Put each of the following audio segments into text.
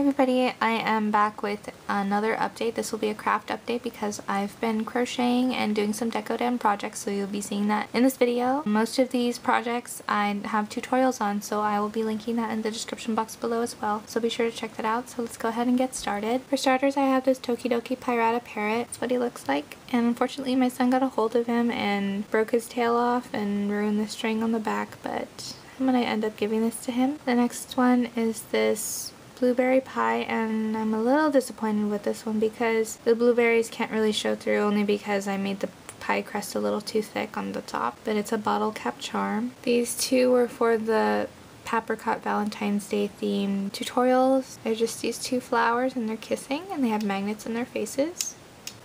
everybody, I am back with another update. This will be a craft update because I've been crocheting and doing some Deco projects, so you'll be seeing that in this video. Most of these projects I have tutorials on, so I will be linking that in the description box below as well, so be sure to check that out. So let's go ahead and get started. For starters, I have this Tokidoki Pirata parrot. That's what he looks like, and unfortunately my son got a hold of him and broke his tail off and ruined the string on the back, but I'm gonna end up giving this to him. The next one is this blueberry pie, and I'm a little disappointed with this one because the blueberries can't really show through, only because I made the pie crust a little too thick on the top, but it's a bottle cap charm. These two were for the Apricot Valentine's Day themed tutorials. They're just these two flowers and they're kissing and they have magnets in their faces.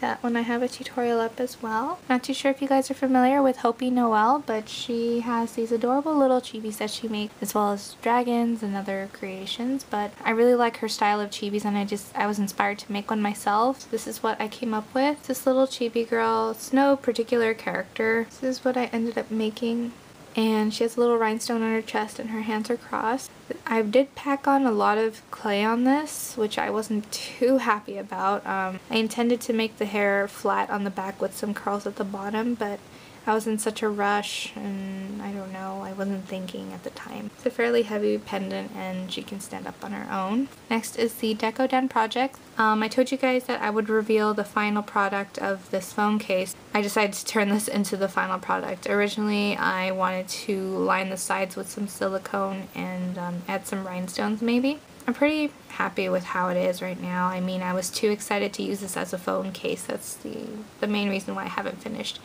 That one I have a tutorial up as well. Not too sure if you guys are familiar with Hopi Noelle, but she has these adorable little chibis that she makes, as well as dragons and other creations. But I really like her style of chibis, and I was inspired to make one myself. This is what I came up with. This little chibi girl, it's no particular character. This is what I ended up making. And she has a little rhinestone on her chest and her hands are crossed. I did pack on a lot of clay on this, which I wasn't too happy about. I intended to make the hair flat on the back with some curls at the bottom, but I was in such a rush and I don't know, I wasn't thinking at the time. It's a fairly heavy pendant and she can stand up on her own. Next is the Deco project. I told you guys that I would reveal the final product of this phone case. I decided to turn this into the final product. Originally I wanted to line the sides with some silicone and add some rhinestones maybe. I'm pretty happy with how it is right now. I mean, I was too excited to use this as a phone case. That's the main reason why I haven't finished.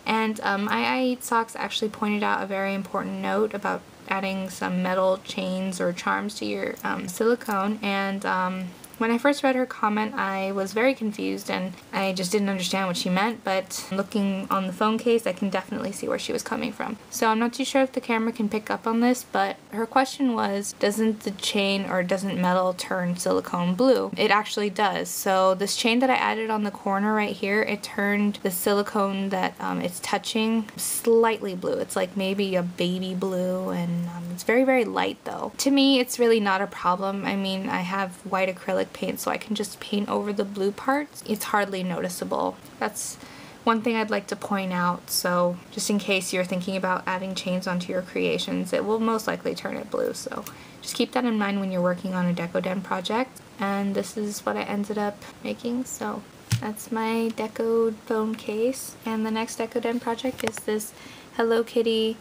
And I Eat Socks actually pointed out a very important note about adding some metal chains or charms to your silicone, and when I first read her comment I was very confused and I just didn't understand what she meant, but looking on the phone case I can definitely see where she was coming from. So I'm not too sure if the camera can pick up on this, but her question was, doesn't the chain or doesn't metal turn silicone blue? It actually does. So this chain that I added on the corner right here, it turned the silicone that it's touching slightly blue. It's like maybe a baby blue, and it's very, very light though. To me it's really not a problem. I mean, I have white acrylic paint, so I can just paint over the blue parts. It's hardly noticeable. That's one thing I'd like to point out, so just in case you're thinking about adding chains onto your creations, it will most likely turn it blue, so just keep that in mind when you're working on a Deco project. And this is what I ended up making, so that's my Deco phone case. And the next Deco project is this Hello Kitty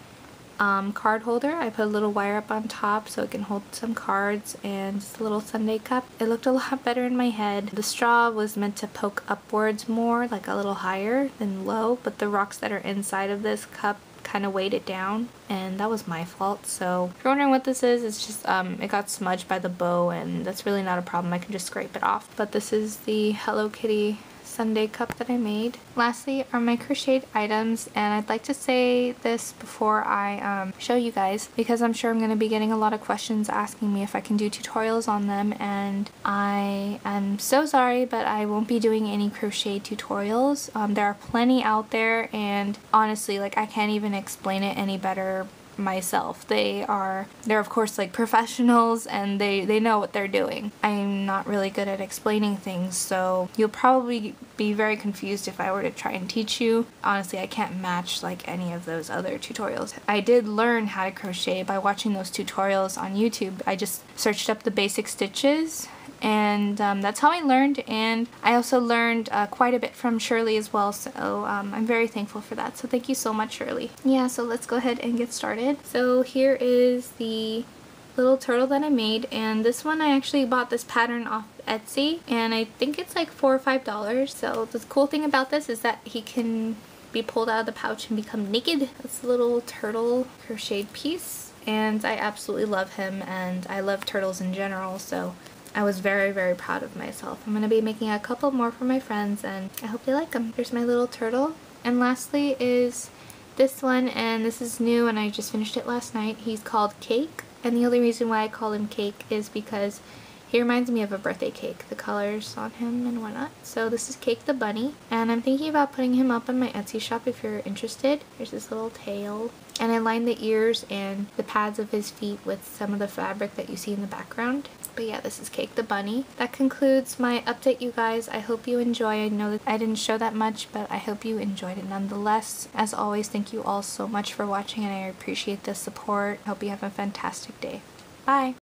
card holder. I put a little wire up on top so it can hold some cards, and just a little sundae cup. It looked a lot better in my head. The straw was meant to poke upwards more, like a little higher than low, but the rocks that are inside of this cup kind of weighed it down, and that was my fault. So if you're wondering what this is, it's just it got smudged by the bow, and that's really not a problem. I can just scrape it off. But this is the Hello Kitty sundae cup that I made. Lastly are my crocheted items, and I'd like to say this before I show you guys, because I'm sure I'm going to be getting a lot of questions asking me if I can do tutorials on them, and I am so sorry, but I won't be doing any crochet tutorials. There are plenty out there, and honestly, like, I can't even explain it any better myself. They're of course like professionals, and they know what they're doing. I'm not really good at explaining things, so you'll probably be very confused if I were to try and teach you. Honestly, I can't match like any of those other tutorials. I did learn how to crochet by watching those tutorials on YouTube. I just searched up the basic stitches, and that's how I learned, and I also learned quite a bit from Shirley as well, so I'm very thankful for that, so thank you so much, Shirley. Yeah, so let's go ahead and get started. So here is the little turtle that I made, and this one I actually bought this pattern off Etsy, and I think it's like $4 or $5. So the cool thing about this is that he can be pulled out of the pouch and become naked. It's a little turtle crocheted piece, and I absolutely love him, and I love turtles in general, so I was very, very proud of myself. I'm going to be making a couple more for my friends, and I hope they like them. Here's my little turtle. And lastly is this one, and this is new and I just finished it last night. He's called Cake, and the only reason why I call him Cake is because he reminds me of a birthday cake, the colors on him and whatnot. So this is Cake the bunny, and I'm thinking about putting him up on my Etsy shop if you're interested. Here's his little tail. And I lined the ears and the pads of his feet with some of the fabric that you see in the background. But yeah, this is Cake the Bunny. That concludes my update, you guys. I hope you enjoy. I know that I didn't show that much, but I hope you enjoyed it nonetheless. As always, thank you all so much for watching, and I appreciate the support. Hope you have a fantastic day. Bye!